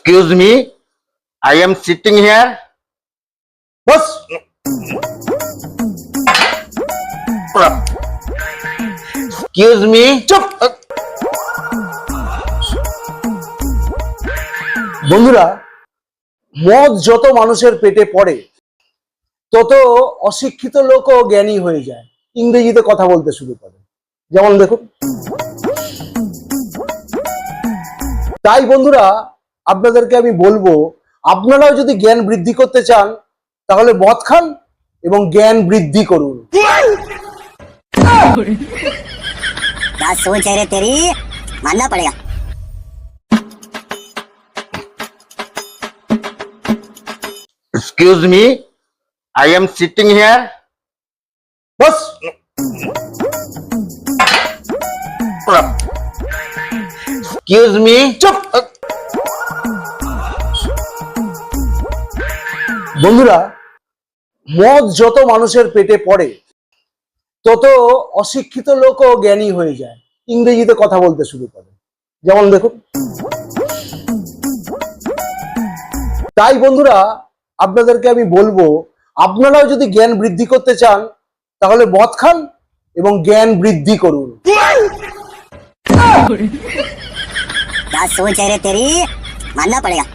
Excuse me, I am sitting here. Boss. Excuse me. চুপ। বন্ধুরা, মদ যত মানুষের পেটে পড়ে তত অশিক্ষিত লোকও জ্ঞানী হয়ে যায়, ইংরেজিতে কথা বলতে শুরু করে। যেমন দেখুন, তাই বন্ধুরা আপনাদেরকে আমি বলবো, আপনারাও যদি জ্ঞান বৃদ্ধি করতে চান তাহলে মদ খান এবং জ্ঞান বৃদ্ধি করুন। क्या सोच है रे तेरी, मानना पड़ेगा। Excuse me, I am sitting here. Boss. Excuse me. চুপ। বন্ধুরা, মদ যত মানুষের পেটে পড়ে তত অশিক্ষিত লোকও জ্ঞানী হয়ে যায়, ইংরেজিতে কথা বলতে শুরু করে। যেমন দেখুন, তাই বন্ধুরা আপনাদেরকে আমি বলবো, আপনারাও যদি জ্ঞান বৃদ্ধি করতে চান তাহলে মদ খান এবং জ্ঞান বৃদ্ধি করুন। क्या सोच है रे तेरी, मानना पड़ेगा।